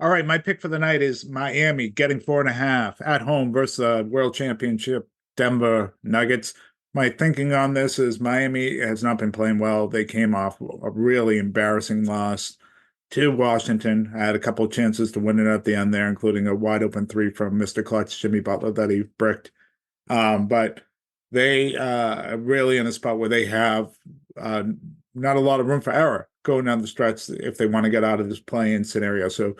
All right, my pick for the night is Miami getting 4.5 at home versus the World Championship Denver Nuggets. My thinking on this is Miami has not been playing well. They came off a really embarrassing loss to Washington. Had a couple of chances to win it at the end there, including a wide open three from Mr. Clutch, Jimmy Butler, that he bricked. But they really in a spot where they have uh, not a lot of room for error going down the stretch if they want to get out of this play-in scenario. So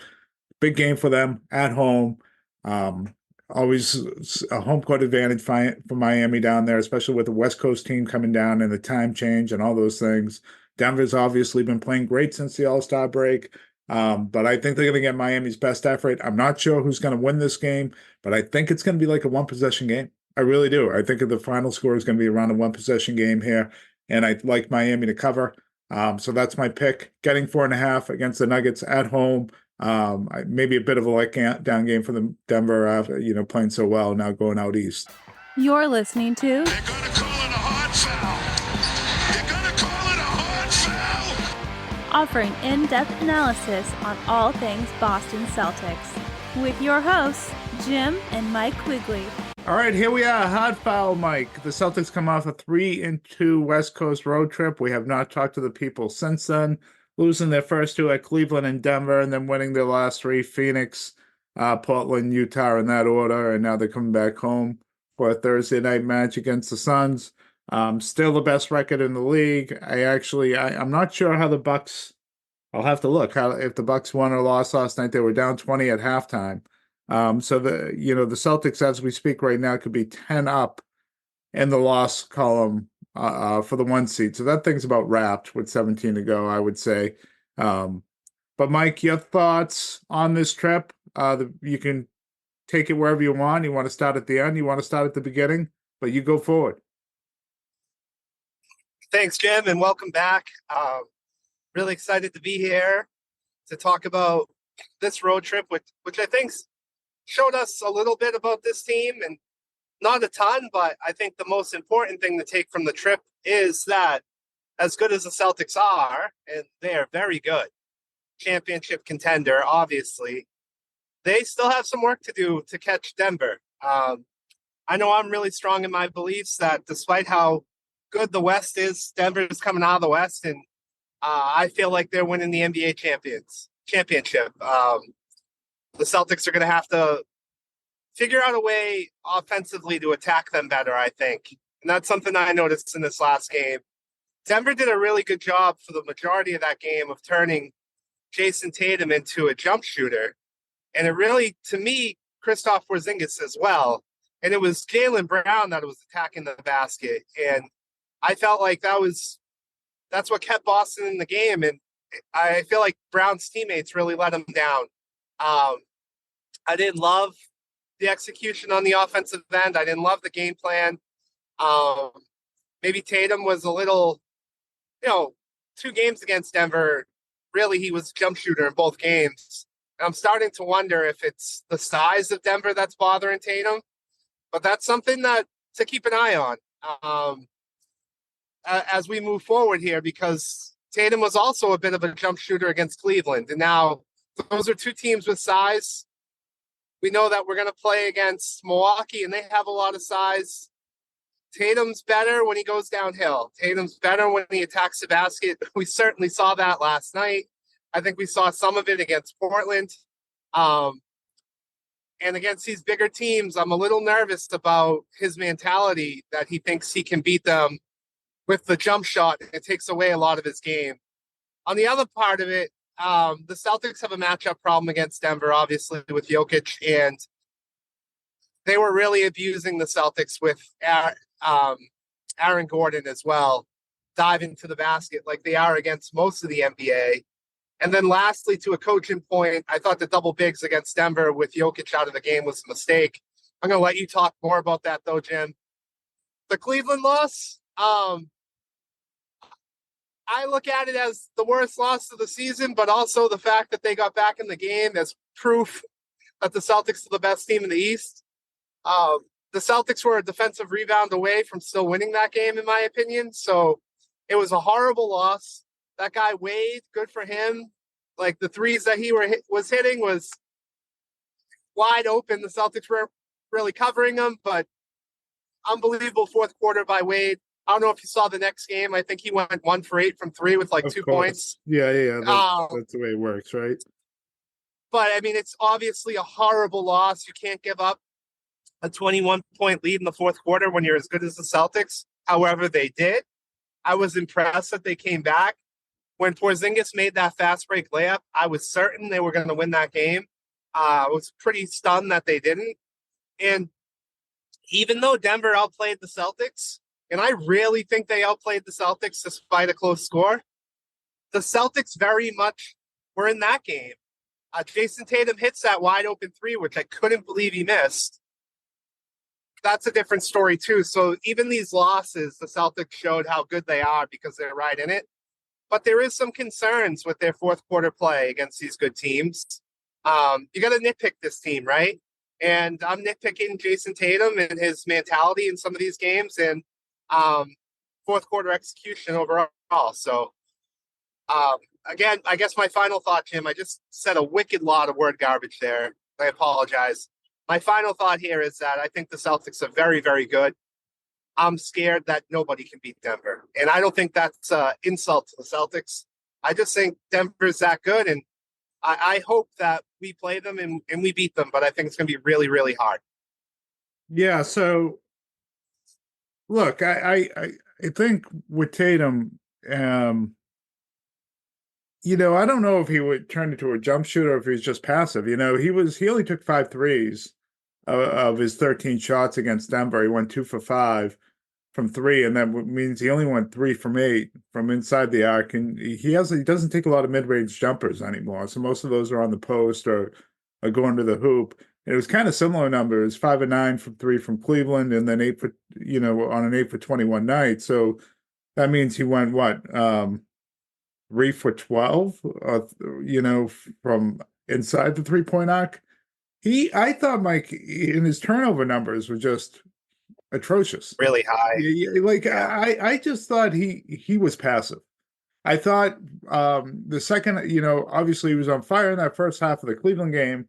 big game for them at home. Um, Always a home court advantage for Miami down there, especially with the West Coast team coming down and the time change and all those things. Denver's obviously been playing great since the All-Star break. But I think they're going to get Miami's best effort. I'm not sure who's going to win this game, but I think it's going to be like a one possession game. I really do. I think the final score is going to be around a one possession game here, and I'd like Miami to cover. So that's my pick. Getting 4.5 against the Nuggets at home. Maybe a bit of a letdown game for the Denver after, playing so well, now going out east. You're listening to They're going to call it a hard foul. They're going to call it a hard foul. offering in-depth analysis on all things Boston Celtics with your hosts, Jim and Mike Quigley. All right, here we are. Hard foul, Mike. The Celtics come off a 3-2 West Coast road trip. We have not talked to the people since then, losing their first two at Cleveland and Denver, and then winning their last three, Phoenix, Portland, Utah, in that order. And now they're coming back home for a Thursday night match against the Suns. Still the best record in the league. I'm not sure how the Bucks. I'll have to look if the Bucks won or lost last night. They were down 20 at halftime. So the Celtics, as we speak right now, could be 10 up in the loss column for the one seed. So that thing's about wrapped with 17 to go, I would say. But Mike, your thoughts on this trip? You can take it wherever you want. You want to start at the end, you want to start at the beginning, but you go forward. Thanks, Jim, and welcome back. Really excited to be here to talk about this road trip, which I think showed us a little bit about this team, and not a ton, but I think the most important thing to take from the trip is that as good as the Celtics are, and they are very good, championship contender, obviously, they still have some work to do to catch Denver. I know I'm really strong in my beliefs that despite how good the West is, Denver's coming out of the West, and I feel like they're winning the NBA championship. The Celtics are going to have to figure out a way offensively to attack them better, I think. And that's something I noticed in this last game. Denver did a really good job for the majority of that game of turning Jayson Tatum into a jump shooter. And it really, to me, Kristaps Porzingis as well. And it was Jaylen Brown that was attacking the basket. And I felt like that's what kept Boston in the game. And I feel like Brown's teammates really let him down. I didn't love the execution on the offensive end. I didn't love the game plan. Maybe Tatum was a little, 2 games against Denver, really he was a jump shooter in both games. And I'm starting to wonder if it's the size of Denver that's bothering Tatum, but that's something to keep an eye on as we move forward here, because Tatum was also a bit of a jump shooter against Cleveland. And now those are 2 teams with size. We know that we're going to play against Milwaukee, and they have a lot of size. Tatum's better when he goes downhill. Tatum's better when he attacks the basket. We certainly saw that last night. I think we saw some of it against Portland. And against these bigger teams, I'm a little nervous about his mentality that he thinks he can beat them with the jump shot. It takes away a lot of his game. On the other part of it, the Celtics have a matchup problem against Denver, obviously, with Jokic, and they were really abusing the Celtics with Aaron Gordon as well, diving to the basket like they are against most of the NBA. And then lastly, to a coaching point, I thought the double bigs against Denver with Jokic out of the game was a mistake. I'm going to let you talk more about that, though, Jim. The Cleveland loss, I look at it as the worst loss of the season, but also the fact that they got back in the game as proof that the Celtics are the best team in the East. The Celtics were a defensive rebound away from still winning that game, in my opinion. So it was a horrible loss. That guy Wade, good for him. Like the threes that he was hitting was wide open. The Celtics were really covering them, but unbelievable fourth quarter by Wade. I don't know if you saw the next game. I think he went 1 for 8 from 3 with like Of 2 course. points. Yeah. That's the way it works, right? But I mean, it's obviously a horrible loss. You can't give up a 21-point lead in the fourth quarter when you're as good as the Celtics. However, they did. I was impressed that they came back. When Porzingis made that fast break layup, I was certain they were going to win that game. I was pretty stunned that they didn't. And even though Denver outplayed the Celtics, and I really think they outplayed the Celtics despite a close score, the Celtics very much were in that game. Jayson Tatum hits that wide open 3, which I couldn't believe he missed. That's a different story too. So even these losses, the Celtics showed how good they are because they're right in it. But there is some concerns with their fourth quarter play against these good teams. You got to nitpick this team, right? And I'm nitpicking Jayson Tatum and his mentality in some of these games and fourth quarter execution overall. So again, I guess my final thought, Jim, I just said a wicked lot of word garbage there. I apologize. My final thought here is that I think the Celtics are very, very good. I'm scared that nobody can beat Denver. And I don't think that's an insult to the Celtics. I just think Denver's that good. And I hope that we play them and we beat them. But I think it's going to be really, really hard. Yeah. So, look, I think with Tatum, I don't know if he would turn into a jump shooter or if he's just passive. He only took 5 threes of his 13 shots against Denver. He went 2 for 5 from 3, and that means he only went 3 from 8 from inside the arc. And he doesn't take a lot of mid-range jumpers anymore. So most of those are on the post or going to the hoop. And it was kind of similar numbers: 5 and 9 from 3 from Cleveland, and then 8 for on an 8 for 21 night. So that means he went what? 3 for 12, from inside the 3-point arc. I thought Mike in his turnover numbers were just atrocious, really high. I just thought he was passive. I thought the second, obviously he was on fire in that first half of the Cleveland game.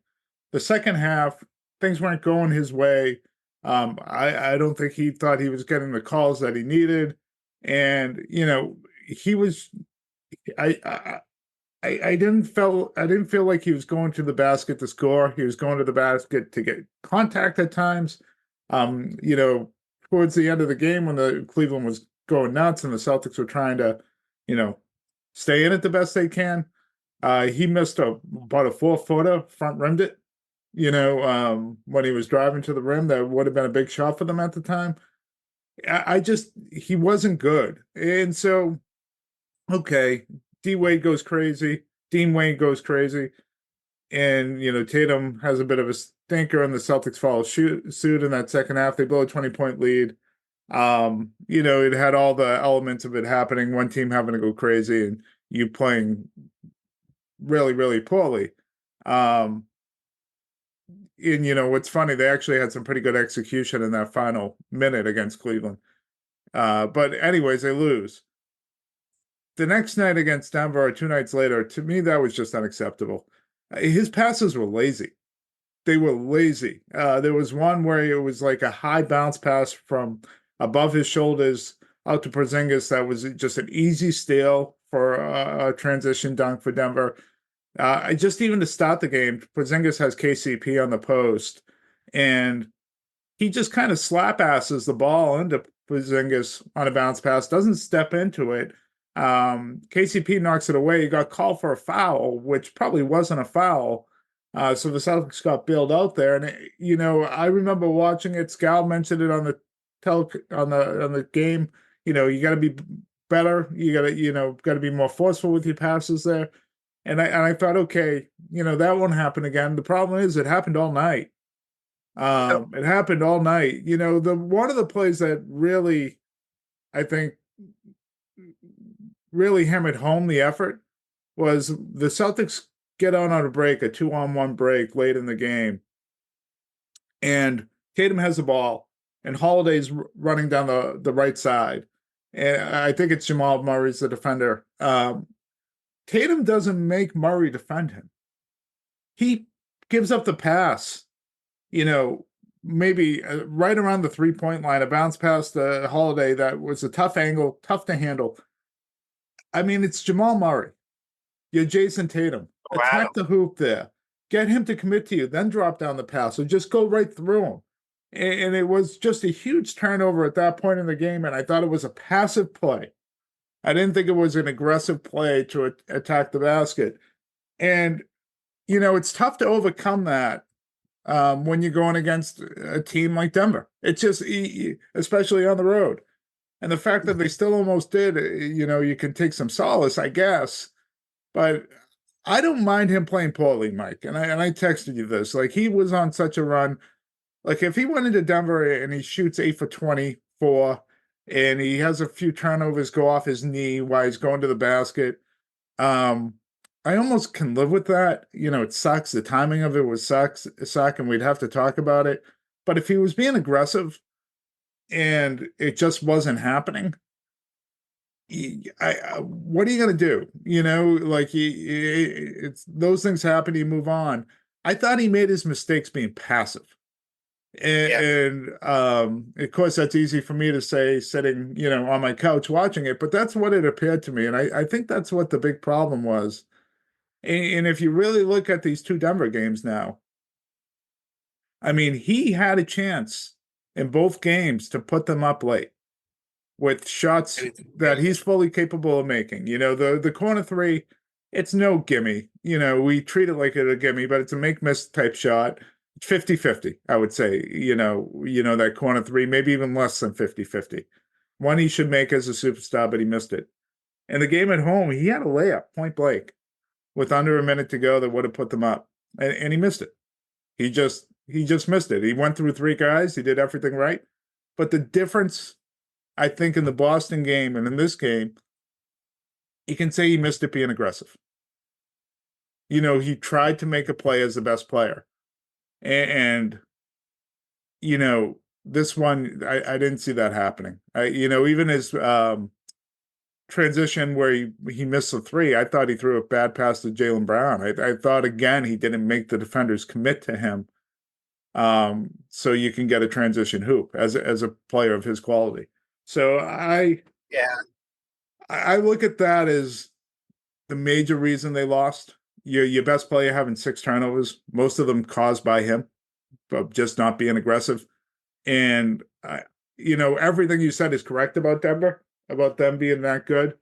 The second half, things weren't going his way. I don't think he thought he was getting the calls that he needed, and he was. I didn't feel like he was going to the basket to score. He was going to the basket to get contact at times. Towards the end of the game when the Cleveland was going nuts and the Celtics were trying to, stay in it the best they can. He missed about a 4-footer, front rimmed it, when he was driving to the rim. That would have been a big shot for them at the time. He wasn't good. And so, okay, Dean Wade goes crazy, and Tatum has a bit of a stinker, and the Celtics follow suit in that second half. They blow a 20-point lead. It had all the elements of it happening. One team having to go crazy, and you playing really, really poorly. And what's funny, they actually had some pretty good execution in that final minute against Cleveland. But anyways, they lose. The next night against Denver, or 2 nights later, to me, that was just unacceptable. His passes were lazy. They were lazy. There was one where it was like a high bounce pass from above his shoulders out to Porzingis that was just an easy steal for a transition dunk for Denver. Just even to start the game, Porzingis has KCP on the post, and he just kind of slap asses the ball into Porzingis on a bounce pass, doesn't step into it. KCP knocks it away. He got called for a foul, which probably wasn't a foul. So the Celtics got bailed out there. And, I remember watching it. Scal mentioned it on the on the game. You got to be better. You got to be more forceful with your passes there. And I thought, okay, that won't happen again. The problem is it happened all night. It happened all night. One of the plays that really, I think, really hammered home the effort was the Celtics get on a break, a 2-on-1 break late in the game. And Tatum has the ball, and Holiday's running down the right side. And I think it's Jamal Murray's the defender. Tatum doesn't make Murray defend him. He gives up the pass, maybe right around the 3-point line, a bounce past the Holiday that was a tough angle, tough to handle. I mean, it's Jamal Murray. You're Jayson Tatum. Attack the hoop there. Get him to commit to you, then drop down the pass, or just go right through him. And it was just a huge turnover at that point in the game, and I thought it was a passive play. I didn't think it was an aggressive play to attack the basket. And, it's tough to overcome that when you're going against a team like Denver. It's just, especially on the road. And the fact that they still almost did, you can take some solace, I guess. But I don't mind him playing poorly, Mike. And I texted you this. Like, he was on such a run. Like, if he went into Denver and he shoots 8 for 24 and he has a few turnovers go off his knee while he's going to the basket, I almost can live with that. It sucks. The timing of it was suck, and we'd have to talk about it. But if he was being aggressive and it just wasn't happening, what are you going to do? It's those things happen. You move on. I thought he made his mistakes being passive. And of course, that's easy for me to say sitting, on my couch watching it, but that's what it appeared to me. And I think that's what the big problem was. And if you really look at these two Denver games now, I mean, he had a chance in both games to put them up late with shots that he's fully capable of making. The corner three, it's no gimme. We treat it like a gimme, but it's a make-miss type shot. 50-50, I would say, that corner three, maybe even less than 50-50. One he should make as a superstar, but he missed it. And the game at home, he had a layup, point blank, with under a minute to go that would have put them up. And he missed it. He just missed it. He went through 3 guys. He did everything right. But the difference, I think, in the Boston game and in this game, you can say he missed it being aggressive. He tried to make a play as the best player. And this one, I didn't see that happening. Even his transition where he missed the 3, I thought he threw a bad pass to Jaylen Brown. I thought, again, he didn't make the defenders commit to him. So you can get a transition hoop as a player of his quality. So I look at that as the major reason they lost. Your best player having 6 turnovers, most of them caused by him, but just not being aggressive. And, everything you said is correct about Denver, about them being that good.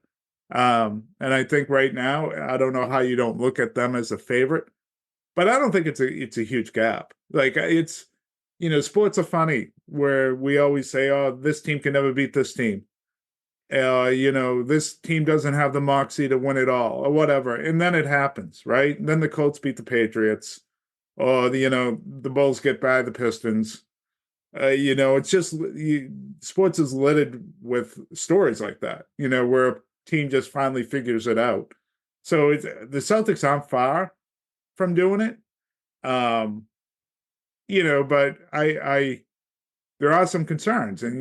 And I think right now, I don't know how you don't look at them as a favorite, but I don't think it's a huge gap. Like, it's, sports are funny where we always say, oh, this team can never beat this team. This team doesn't have the moxie to win it all or whatever. And then it happens, right? And then the Colts beat the Patriots, or the Bulls get by the Pistons. It's just sports is littered with stories like that, where a team just finally figures it out. So the Celtics aren't far from doing it. But there are some concerns, and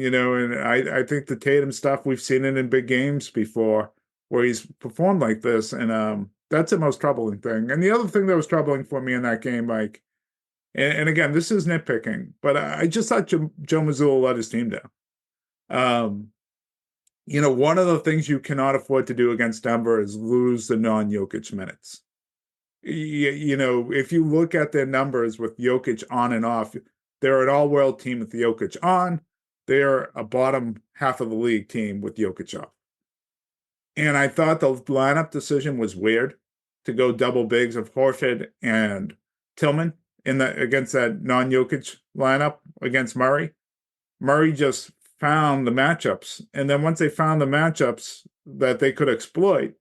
I think the Tatum stuff, we've seen it in big games before where he's performed like this, and that's the most troubling thing. And the other thing that was troubling for me in that game, Mike, and again, this is nitpicking, but I just thought Joe Mazzulla let his team down. One of the things you cannot afford to do against Denver is lose the non-Jokic minutes. If you look at their numbers with Jokic on and off, they're an all-world team with Jokic on. They're a bottom half of the league team with Jokic off. And I thought the lineup decision was weird to go double bigs of Horford and Tillman against that non-Jokic lineup against Murray. Murray just found the matchups. And then once they found the matchups that they could exploit,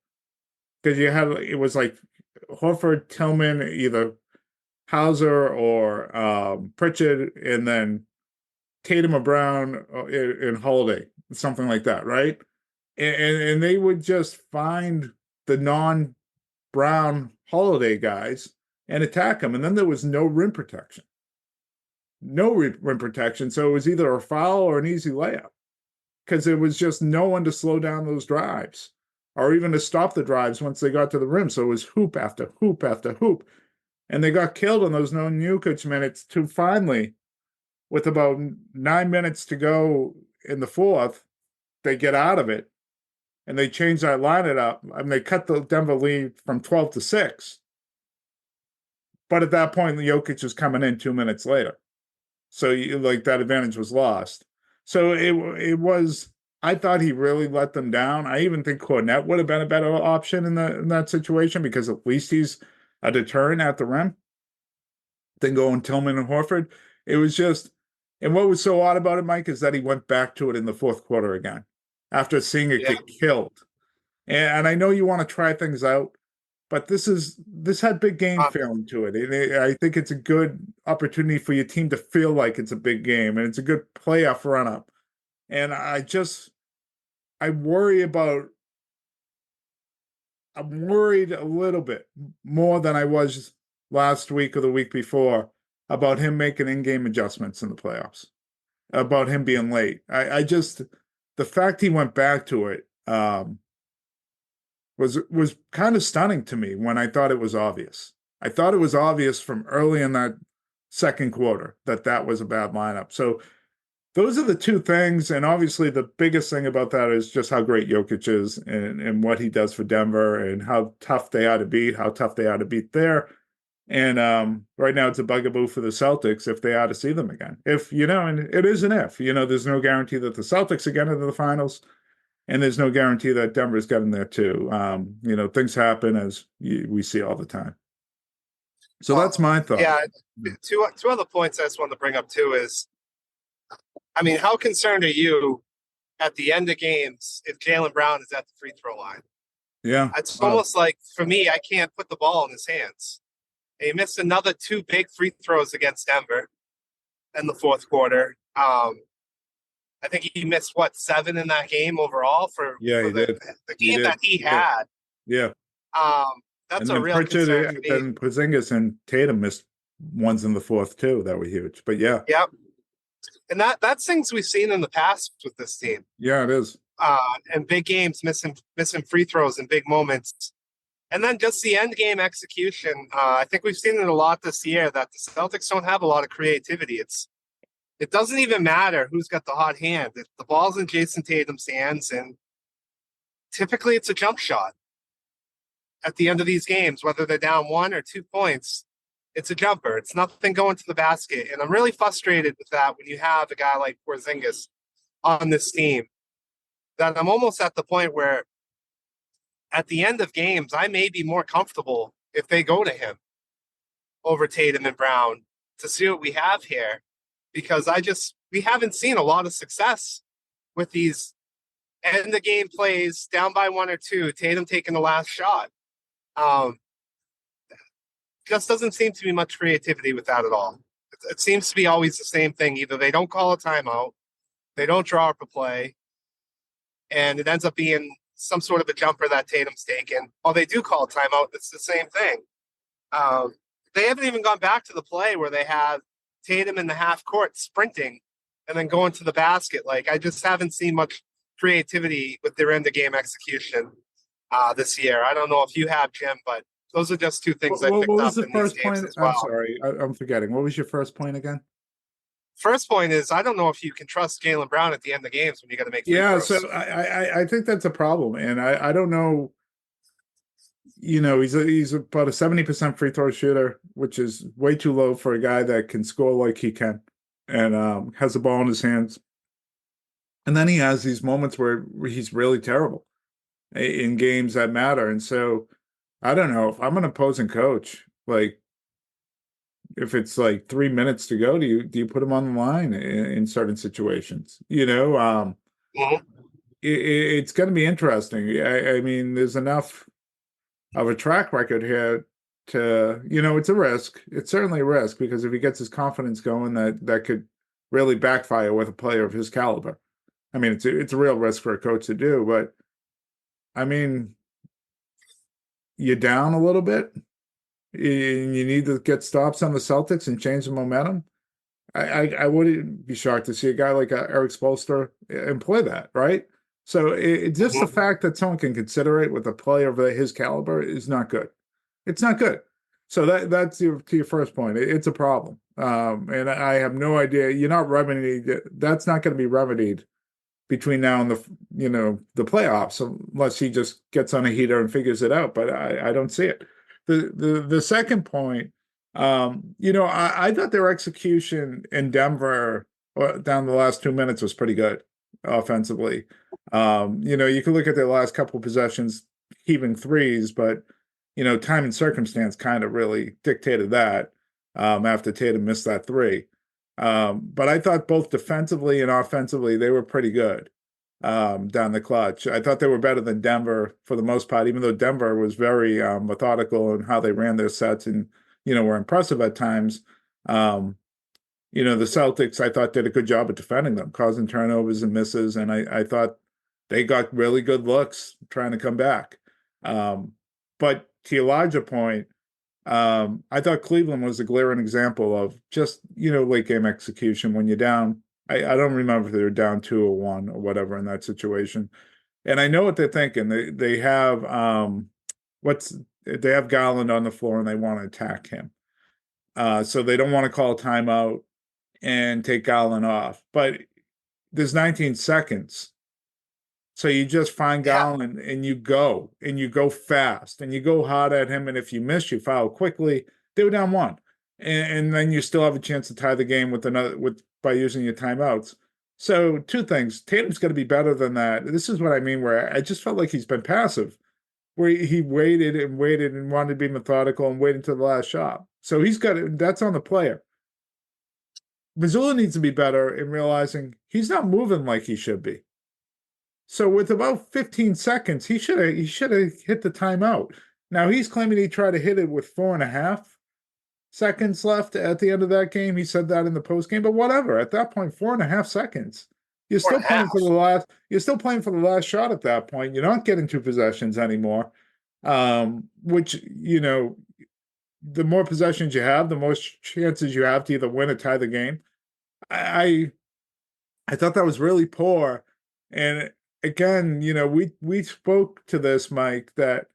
because it was like Horford, Tillman, either Hauser or Pritchard, and then Tatum or Brown and Holiday, something like that, right? And they would just find the non-Brown Holiday guys and attack them. And then there was no rim protection. No rim protection. So it was either a foul or an easy layup because there was just no one to slow down those drives. or even to stop the drives once they got to the rim. So it was hoop after hoop after hoop. And they got killed on those no Jokic minutes to finally, with about 9 minutes to go in the fourth, they get out of it and they change that lineup up and they cut the Denver lead from 12 to 6. But at that point, the Jokic was coming in 2 minutes later. So that advantage was lost. So it was, I thought he really let them down. I even think Cornette would have been a better option in that situation, because at least he's a deterrent at the rim than going Tillman and Horford. It was just, and what was so odd about it, Mike, is that he went back to it in the fourth quarter again after seeing it get killed. And I know you want to try things out, but this had big game feeling to it. And I think it's a good opportunity for your team to feel like it's a big game, and it's a good playoff run up. And I'm worried a little bit more than I was last week or the week before about him making in-game adjustments in the playoffs, about him being late. The fact he went back to it was kind of stunning to me when I thought it was obvious. I thought it was obvious from early in that second quarter that was a bad lineup. So those are the two things. And obviously the biggest thing about that is just how great Jokic is and what he does for Denver and how tough they are to beat there. And right now it's a bugaboo for the Celtics if they are to see them again. And it is an if. There's no guarantee that the Celtics are getting into the finals. And there's no guarantee that Denver's getting there too. Things happen as we see all the time. So that's my thought. Yeah. Two other points I just wanted to bring up too is, how concerned are you at the end of games if Jaylen Brown is at the free throw line? Yeah. It's almost like, for me, I can't put the ball in his hands. And he missed another 2 big free throws against Denver in the fourth quarter. I think he missed 7 in that game overall for the game that he had. Yeah. That's a real concern for me. Then Porzingis and Tatum missed ones in the fourth too that were huge. But yeah. Yep. And that's things we've seen in the past with this team. Yeah, it is. And big games, missing free throws in big moments. And then just the end game execution. I think we've seen it a lot this year that the Celtics don't have a lot of creativity. It doesn't even matter who's got the hot hand. The ball's in Jayson Tatum's hands, and typically it's a jump shot at the end of these games, whether they're down 1 or 2 points. It's a jumper. It's nothing going to the basket. And I'm really frustrated with that when you have a guy like Porzingis on this team, that I'm almost at the point where at the end of games, I may be more comfortable if they go to him over Tatum and Brown to see what we have here. Because we haven't seen a lot of success with these end the game plays, down by 1 or 2, Tatum taking the last shot. Just doesn't seem to be much creativity with that at all. It seems to be always the same thing. Either they don't call a timeout, they don't draw up a play, and it ends up being some sort of a jumper that Tatum's taken. Or they do call a timeout, it's the same thing. They haven't even gone back to the play where they have Tatum in the half court sprinting and then going to the basket. I just haven't seen much creativity with their end of game execution this year. I don't know if you have, Jim, but those are just two things I picked up in these games as well. I'm sorry, I'm forgetting. What was your first point again? First point is, I don't know if you can trust Jaylen Brown at the end of games when you got to make free throws. So I think that's a problem, and I don't know. He's about a 70% free throw shooter, which is way too low for a guy that can score like he can, and has the ball in his hands. And then he has these moments where he's really terrible in games that matter. And so I don't know if I'm an opposing coach, if it's 3 minutes to go, do you put him on the line in certain situations? Mm-hmm. It's going to be interesting. I mean, there's enough of a track record here to, it's a risk. It's certainly a risk, because if he gets his confidence going, that could really backfire with a player of his caliber. I mean, it's a real risk for a coach to do, but I mean, you're down a little bit. You need to get stops on the Celtics and change the momentum. I wouldn't be shocked to see a guy like Eric Spoelstra employ that, right? So just the fact that someone can consider it with a player of his caliber is not good. It's not good. So that's to your first point. It's a problem. And I have no idea. You're not remedying. That's not going to be remedied between now and the playoffs, unless he just gets on a heater and figures it out. But I don't see it. The second point, I thought their execution in Denver down the last 2 minutes was pretty good offensively. You can look at their last couple of possessions heaving threes, but time and circumstance kind of really dictated that after Tatum missed that three. But I thought both defensively and offensively, they were pretty good down the clutch. I thought they were better than Denver for the most part, even though Denver was very methodical in how they ran their sets and, were impressive at times. The Celtics, I thought, did a good job of defending them, causing turnovers and misses. And I thought they got really good looks trying to come back. But to your larger point, I thought Cleveland was a glaring example of just, late game execution when you're down. I don't remember if they were down 2 or 1 or whatever in that situation. And I know what they're thinking. They have they have Garland on the floor and they want to attack him. So they don't want to call a timeout and take Garland off. But there's 19 seconds. So you just find Garland and you go fast and you go hard at him. And if you miss, you foul quickly. They were down 1. And then you still have a chance to tie the game by using your timeouts. So 2 things. Tatum's going to be better than that. This is what I mean, where I just felt like he's been passive, where he waited and wanted to be methodical and wait until the last shot. So that's on the player. Mazzulla needs to be better in realizing he's not moving like he should be. So with about 15 seconds, he should have hit the timeout. Now he's claiming he tried to hit it with 4.5 seconds left at the end of that game. He said that in the post game, but whatever. At that point, 4.5 seconds. You're still playing for the last. You're still playing for the last shot at that point. You're not getting 2 possessions anymore. Which the more possessions you have, the more chances you have to either win or tie the game. I thought that was really poor, and again, we spoke to this, Mike, that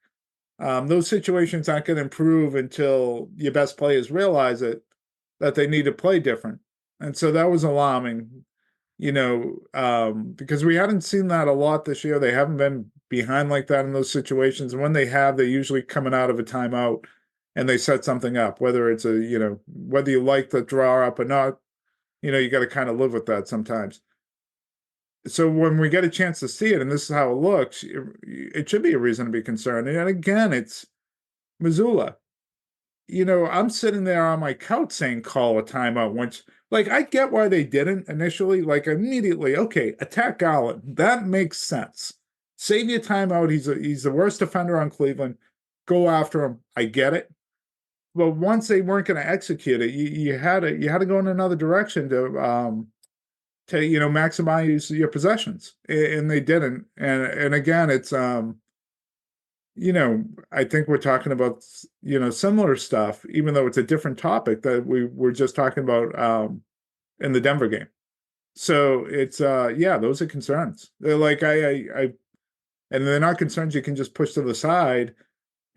those situations aren't going to improve until your best players realize that they need to play different. And so that was alarming, because we hadn't seen that a lot this year. They haven't been behind like that in those situations. And when they have, they're usually coming out of a timeout and they set something up, whether it's whether you like the draw up or not, you got to kind of live with that sometimes. So when we get a chance to see it, and this is how it looks, it should be a reason to be concerned. And again, it's Mazzulla. I'm sitting there on my couch saying call a timeout. Once, I get why they didn't initially. Immediately, okay, attack Garland. That makes sense. Save your timeout. He's the worst defender on Cleveland. Go after him. I get it. But once they weren't going to execute it, you had to go in another direction to maximize your possessions, and they didn't. And again, it's I think we're talking about similar stuff, even though it's a different topic that we were just talking about in the Denver game. So it's those are concerns. They're and they're not concerns you can just push to the side.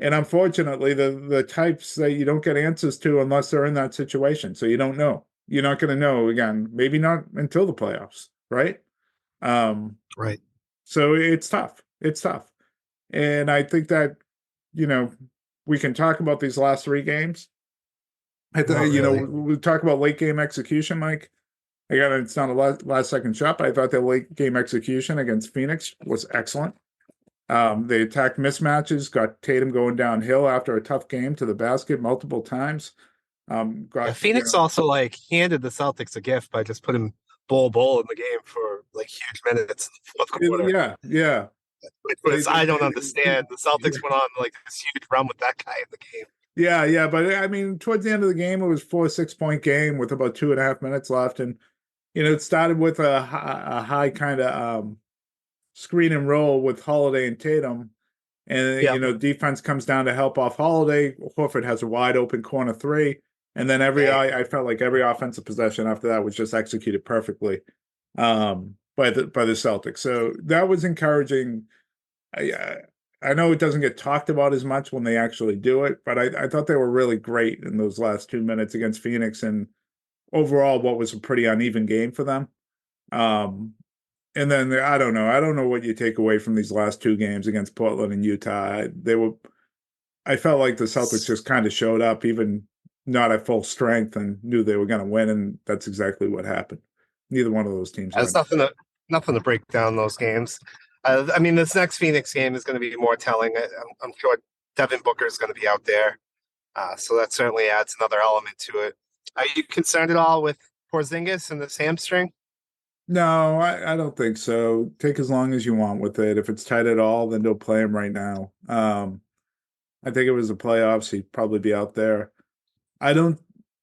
And unfortunately, the types that you don't get answers to unless they're in that situation. So you don't know. You're not going to know, again, maybe not until the playoffs, right? Right. So it's tough. It's tough. And I think that, we can talk about these last 3 games. We talk about late game execution, Mike. Again, it's not a last second shot, but I thought their late game execution against Phoenix was excellent. They attacked mismatches, got Tatum going downhill after a tough game to the basket multiple times. Phoenix also handed the Celtics a gift by just putting Bol in the game for huge minutes in the fourth quarter. Yeah. I don't understand. The Celtics went on this huge run with that guy in the game. Yeah, but I mean, towards the end of the game, it was 4-6 point game with about 2.5 minutes left, and it started with a high kind of screen and roll with Holiday and Tatum. And, defense comes down to help off Holiday. Horford has a wide open corner 3. And then I felt like every offensive possession after that was just executed perfectly. by the Celtics. So that was encouraging. I know it doesn't get talked about as much when they actually do it, but I thought they were really great in those last 2 minutes against Phoenix, and overall, what was a pretty uneven game for them. Um, and then I don't know. I don't know what you take away from these last two games against Portland and Utah. I felt like the Celtics just kind of showed up, even not at full strength, and knew they were going to win, and that's exactly what happened. Neither one of those teams There's won. nothing to break down those games. I mean, this next Phoenix game is going to be more telling. I'm sure Devin Booker is going to be out there, so that certainly adds another element to it. Are you concerned at all with Porzingis and this hamstring? No, I don't think so. Take as long as you want with it. If it's tight at all, then don't play him right now. I think it was the playoffs. He'd probably be out there. I don't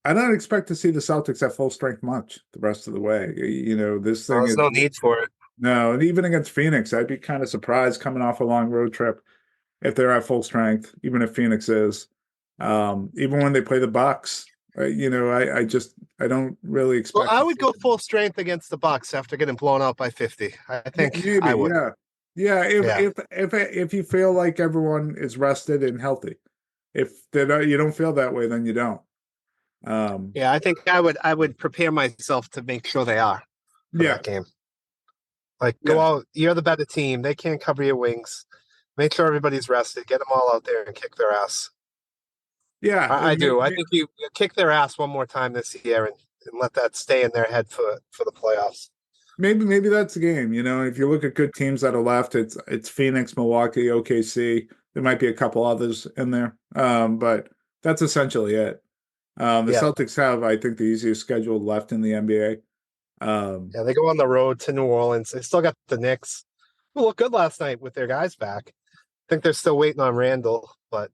I don't expect to see the Celtics at full strength much the rest of the way. This thing There's is no need for it. no, and even against Phoenix, I'd be kind of surprised coming off a long road trip if they're at full strength, even if Phoenix is. Even when they play the Bucks, I don't really Well, expect I to would see go them. full strength against the Bucks after getting blown out by 50. I think Maybe, I would. yeah. Yeah, Yeah. if you feel like everyone is rested and healthy. If they don't, you don't feel that way, then you don't. Um, Yeah, I think I would prepare myself to make sure they are for yeah, that game. Like go yeah, out, you're the better team. They can't cover your wings. Make sure everybody's rested. Get them all out there and kick their ass. yeah. I do. I think you kick their ass one more time this year and let that stay in their head for the playoffs. Maybe that's the game. If you look at good teams that are left, it's Phoenix, Milwaukee, OKC. There might be a couple others in there, but that's essentially it. The Yeah. Celtics have, I think, the easiest schedule left in the NBA. Um, Yeah, they go on the road to New Orleans. They still got the Knicks, who looked good last night with their guys back. I think they're still waiting on Randall, but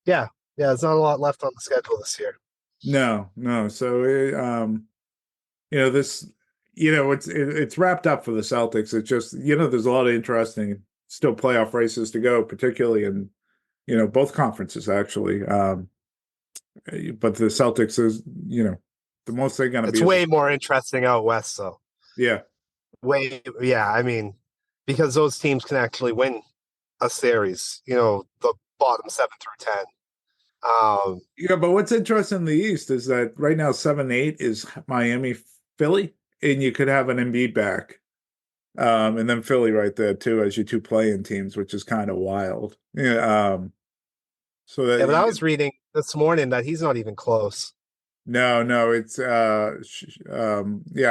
yeah, there's not a lot left on the schedule this year. no, no. So this, it's wrapped up for the Celtics. It's just, there's a lot of interesting still playoff races to go, particularly in, both conferences actually. But the Celtics is, the most they're going to It's be. way more interesting out west, though. Yeah. Yeah. I mean, because those teams can actually win a series. The bottom 7 through 10. Yeah, but what's interesting in the East is that right now 7-8 is Miami, Philly, and you could have an Embiid back. And then Philly right there too as your two playing teams, which is kind of wild. Yeah. So that Yeah, but I was reading this morning that he's not even close. no, it's yeah,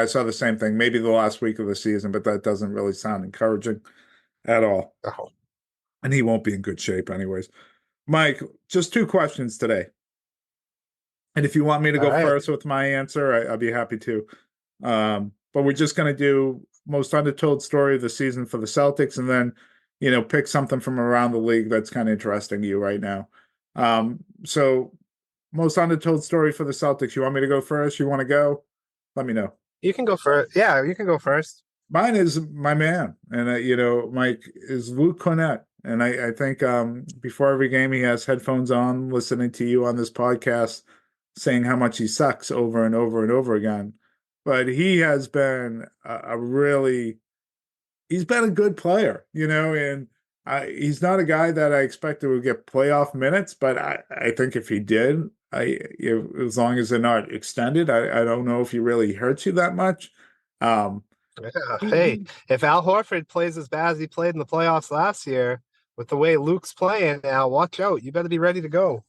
I saw the same thing. Maybe the last week of the season, but that doesn't really sound encouraging at all. Oh, And he won't be in good shape anyways. Mike, just two questions today. And if you want me to all go right. first with my answer, I'll be happy to. But we're just going to do most undertold story of the season for the Celtics, and then, pick something from around the league that's kind of interesting to you right now. So most undertold story for the Celtics. You want me to go first? You want to go? Let me know. You can go first. Yeah, you can go first. Mine is my man, and Mike is Luke Cornett, and I think before every game he has headphones on, listening to you on this podcast, saying how much he sucks over and over and over again. But he has been he's been a good player, and he's not a guy that I expected would get playoff minutes, but I think if he did, as long as they're not extended, I don't know if he really hurts you that much. Um, Yeah. he, Hey, he if Al Horford plays as bad as he played in the playoffs last year, with the way Luke's playing now, watch out. You better be ready to go.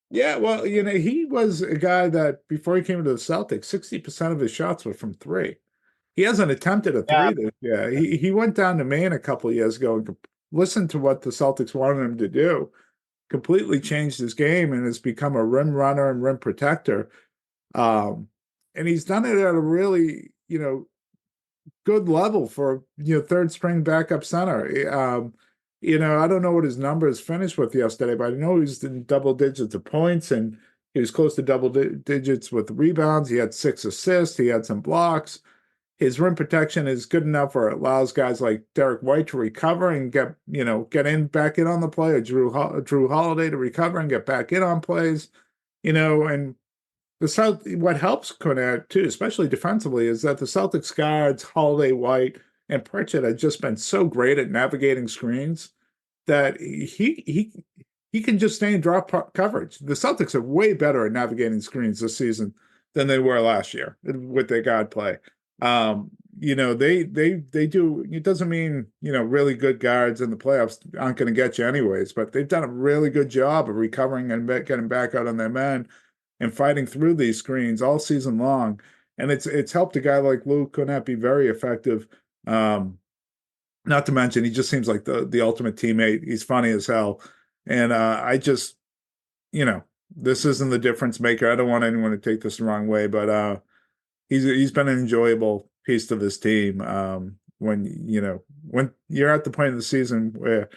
Yeah, well, he was a guy that before he came to the Celtics, 60% of his shots were from three. He hasn't attempted a Yeah. three this year. He went down to Maine a couple of years ago and listened to what the Celtics wanted him to do, completely changed his game and has become a rim runner and rim protector. And he's done it at a really, good level for third string backup center. I don't know what his numbers finished with yesterday, but I know he was in double digits of points and he was close to double digits with rebounds. He had 6 assists. He had some blocks. His rim protection is good enough where it allows guys like Derek White to recover and get back in on the play, or Drew Holiday to recover and get back in on plays, and what helps Cornette too, especially defensively, is that the Celtics guards, Holiday, White, and Pritchard have just been so great at navigating screens that he can just stay in drop coverage. The Celtics are way better at navigating screens this season than they were last year with their guard play. They do. It doesn't mean really good guards in the playoffs aren't going to get you anyways, but they've done a really good job of recovering and getting back out on their men and fighting through these screens all season long. And it's helped a guy like Luke Cornette be very effective. Not to mention, he just seems like the ultimate teammate. He's funny as hell. And I just, this isn't the difference maker. I don't want anyone to take this the wrong way, but he's been an enjoyable piece to this team. When you're at the point of the season where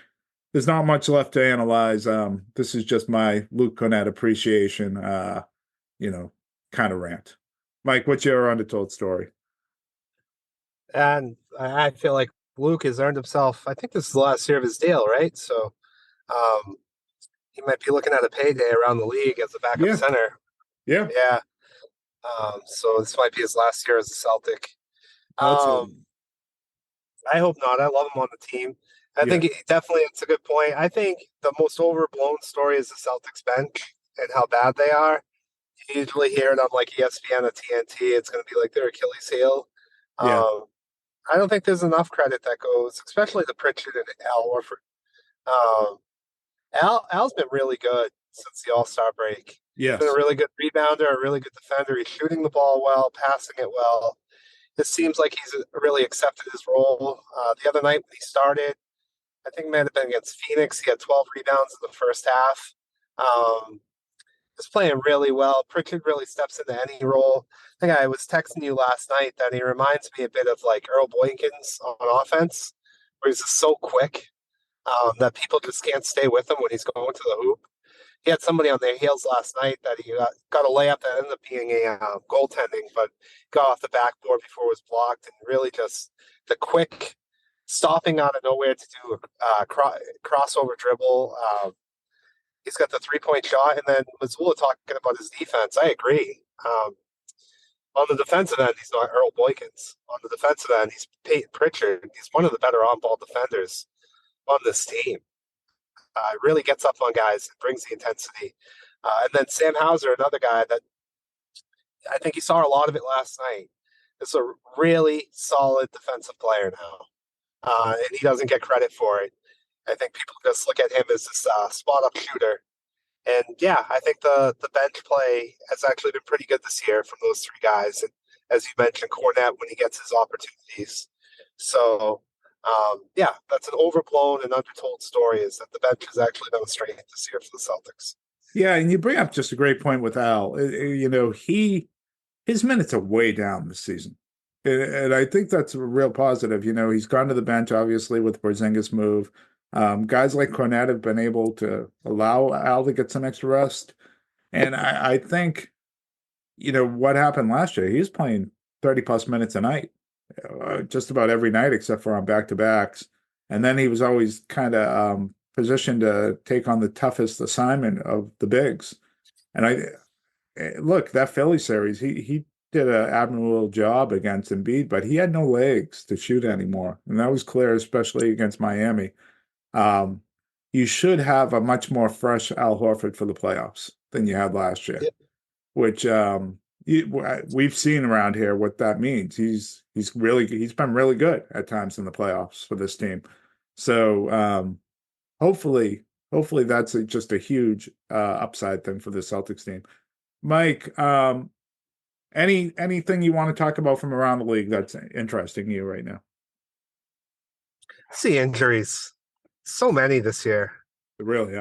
there's not much left to analyze, this is just my Luke Cornette appreciation, kind of rant. Mike, what's your undertold story? And I feel like Luke has earned himself. I think this is the last year of his deal, right? So he might be looking at a payday around the league as a backup center. Yeah. Yeah. So this might be his last year as a Celtic. I hope not. I love him on the team. I think it's a good point. I think the most overblown story is the Celtics bench and how bad they are. You usually hear it on like ESPN or TNT. It's going to be like their Achilles heel. I don't think there's enough credit that goes, especially to Pritchard and Al Horford. Al's been really good since the All-Star break. Yes. He's been a really good rebounder, a really good defender. He's shooting the ball well, passing it well. It seems like he's really accepted his role. The other night when he started, I think it might have been against Phoenix. He had 12 rebounds in the first half. He's playing really well. Pritchard really steps into any role. I think I was texting you last night that he reminds me a bit of like Earl Boykins on offense, where he's just so quick that people just can't stay with him when he's going to the hoop. He had somebody on their heels last night that he got a layup that ended up being a goaltending, but got off the backboard before it was blocked, and really just the quick stopping out of nowhere to do a crossover dribble. He's got the 3-point shot, and then Mazzulla talking about his defense. I agree. On the defensive end, he's not Earl Boykins. On the defensive end, he's Peyton Pritchard. He's one of the better on-ball defenders on this team. Really gets up on guys and brings the intensity. And then Sam Hauser, another guy that I think he saw a lot of it last night. Is a really solid defensive player now, and he doesn't get credit for it. I think people just look at him as this spot-up shooter. And, I think the bench play has actually been pretty good this year from those three guys. And as you mentioned, Cornette when he gets his opportunities. So, that's an overblown and undertold story is that the bench has actually been a strength this year for the Celtics. Yeah, and you bring up just a great point with Al. His minutes are way down this season. And I think that's a real positive. He's gone to the bench, obviously, with Porzingis move. Guys like Cornette have been able to allow Al to get some extra rest. And I think, what happened last year, he was playing 30-plus minutes a night, just about every night except for on back-to-backs. And then he was always kind of positioned to take on the toughest assignment of the bigs. And look, that Philly series, he did an admirable job against Embiid, but he had no legs to shoot anymore. And that was clear, especially against Miami. You should have a much more fresh Al Horford for the playoffs than you had last year, which we've seen around here what that means. He's been really good at times in the playoffs for this team. So hopefully that's just a huge upside thing for the Celtics team. Mike, anything you want to talk about from around the league that's interesting you right now? I see injuries. So many this year. Really,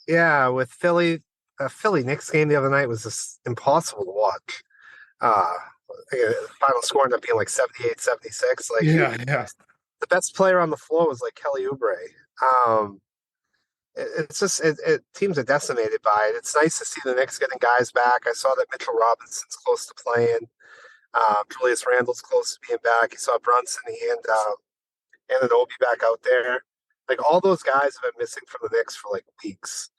yeah. With Philly Knicks game the other night was just impossible to watch. The final score ended up being like 78-76. Like, the best player on the floor was like Kelly Oubre. It's just teams are decimated by it. It's nice to see the Knicks getting guys back. I saw that Mitchell Robinson's close to playing. Julius Randle's close to being back. You saw Brunson and Anunoby back out there. Like all those guys have been missing from the Knicks for like weeks.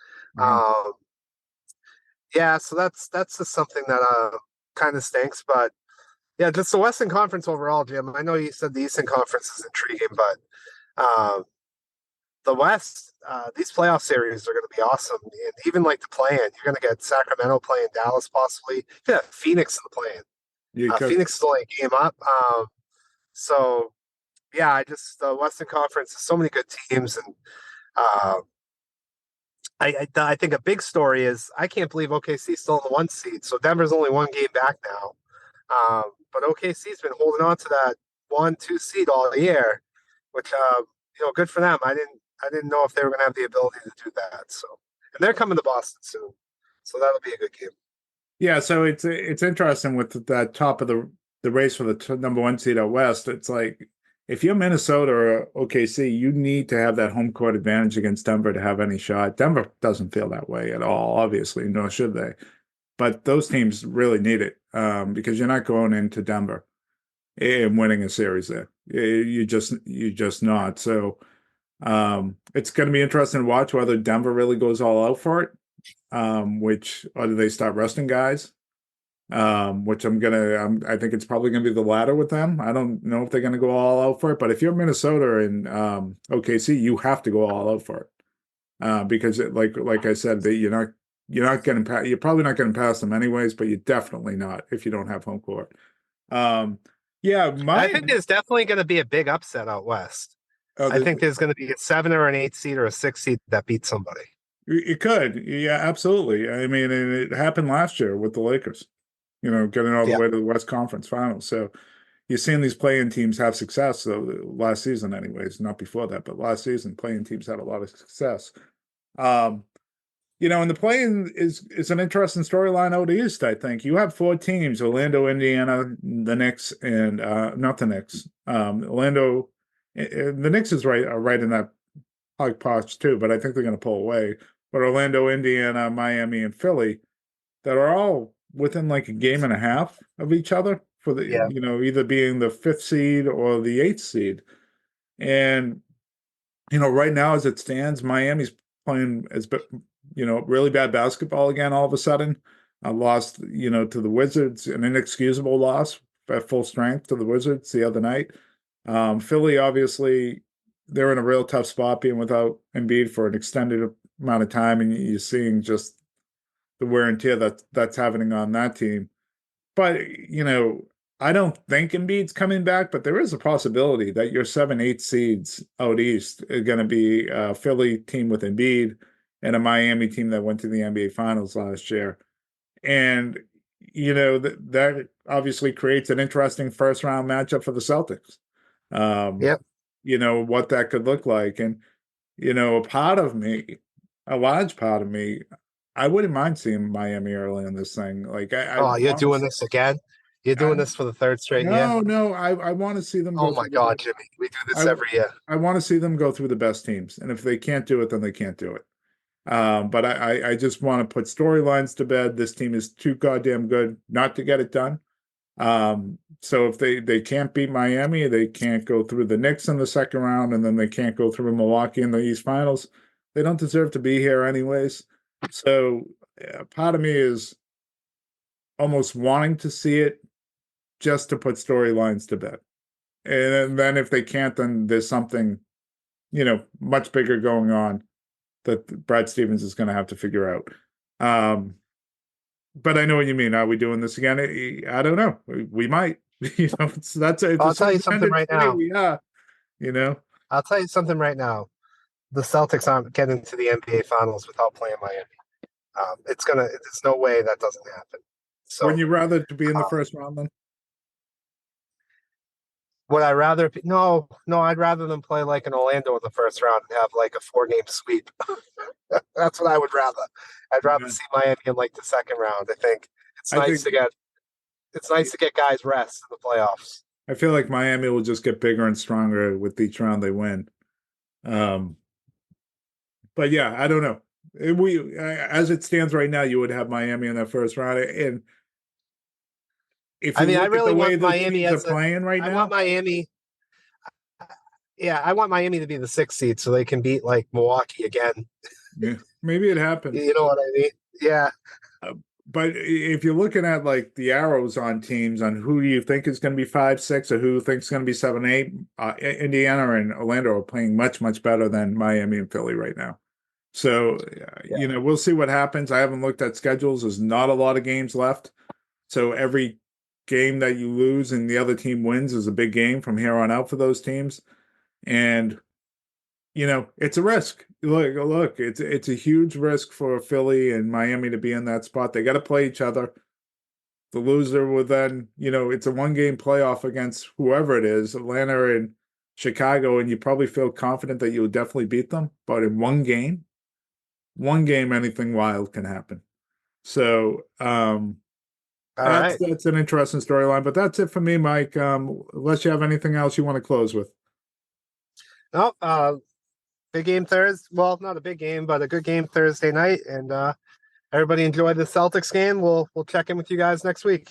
Yeah, so that's just something that kind of stinks. But yeah, just the Western Conference overall, Jim. I know you said the Eastern Conference is intriguing, but um, the West, these playoff series are going to be awesome. And even like the play-in, you're going to get Sacramento playing Dallas possibly. Yeah, Phoenix in the play-in. You could, Phoenix is only a game up. So yeah, I just the Western Conference has so many good teams, and uh, I think a big story is I can't believe OKC's still in the 1 seed. So Denver's only 1 game back now, but OKC's been holding on to that 1-2 seed all year, which good for them. I didn't know if they were going to have the ability to do that. So, and they're coming to Boston soon, so that'll be a good game. yeah. So it's interesting with that top of the race for the number 1 seed out west. It's like if you're Minnesota or OKC, you need to have that home court advantage against Denver to have any shot. Denver doesn't feel that way at all, obviously, nor should they. But those teams really need it because you're not going into Denver and winning a series there. You just not. So it's going to be interesting to watch whether Denver really goes all out for it. Or do they start resting guys? Which I think it's probably gonna be the latter with them. I don't know if they're gonna go all out for it, but if you're Minnesota and OKC, you have to go all out for it. Because like I said, you're probably not getting past them anyways, but you're definitely not if you don't have home court. Yeah, I think there's definitely going to be a big upset out west. I think there's going to be a 7 or an 8 seed or a 6 seed that beats somebody. it could, yeah, absolutely. I mean, and it happened last year with the Lakers, getting all the way to the West Conference Finals. So you're seeing these play-in teams have success. So last season, anyways, not before that, but last season, play-in teams had a lot of success. And the play-in is an interesting storyline out east. I think you have 4 teams: Orlando, Indiana, the Knicks, and not the Knicks. Orlando, the Knicks are right in that hodgepodge too, but I think they're going to pull away. But Orlando, Indiana, Miami, and Philly that are all within like a game and a half of each other for the either being the 5th seed or the 8th seed. And right now as it stands, Miami's playing really bad basketball again all of a sudden. I lost to the Wizards, an inexcusable loss at full strength to the Wizards the other night. Philly, obviously, they're in a real tough spot being without Embiid for an extended amount of time, and you're seeing just the wear and tear that's happening on that team. But, I don't think Embiid's coming back, but there is a possibility that your 7, 8 seeds out east are going to be a Philly team with Embiid and a Miami team that went to the NBA Finals last year. And, that obviously creates an interesting first-round matchup for the Celtics. What that could look like. And, a large part of me, I wouldn't mind seeing Miami early in this thing. Like, you're doing this again? You're doing this for the 3rd straight year? No, I want to see them go. Oh my God, Jimmy, we do this every year. I want to see them go through the best teams, and if they can't do it, then they can't do it. But I just want to put storylines to bed. This team is too goddamn good not to get it done. So if they can't beat Miami, they can't go through the Knicks in the second round, and then they can't go through Milwaukee in the East Finals. They don't deserve to be here anyways. So part of me is almost wanting to see it just to put storylines to bed. And then if they can't, then there's something, much bigger going on that Brad Stevens is going to have to figure out. But I know what you mean. Are we doing this again? I don't know. We might. I'll tell you something right now. Yeah. I'll tell you something right now. The Celtics aren't getting to the NBA Finals without playing Miami. There's no way that doesn't happen. So, wouldn't you rather to be in the first round then? Would I rather? No, I'd rather them play like an Orlando in the first round and have like a 4-game sweep. That's what I would rather. I'd rather see Miami in like the second round. I think it's nice to get guys rest in the playoffs. I feel like Miami will just get bigger and stronger with each round they win. But yeah, I don't know. As it stands right now, you would have Miami in that first round, and if you look at the way the teams are playing right now, I want Miami. Yeah, I want Miami to be the 6th seed so they can beat like Milwaukee again. Yeah, maybe it happens. You know what I mean? Yeah. But if you're looking at like the arrows on teams on who you think is going to be 5-6 or who thinks going to be 7-8, Indiana and Orlando are playing much, much better than Miami and Philly right now. So, we'll see what happens. I haven't looked at schedules. There's not a lot of games left. So every game that you lose and the other team wins is a big game from here on out for those teams. And, it's a risk. Look, it's a huge risk for Philly and Miami to be in that spot. They got to play each other. The loser will then, it's a 1-game playoff against whoever it is, Atlanta and Chicago, and you probably feel confident that you'll definitely beat them. But in one game, anything wild can happen. So, that's an interesting storyline. But that's it for me, Mike. Unless you have anything else you want to close with. No, big game Thursday. Well, not a big game, but a good game Thursday night. And everybody enjoy the Celtics game. We'll check in with you guys next week.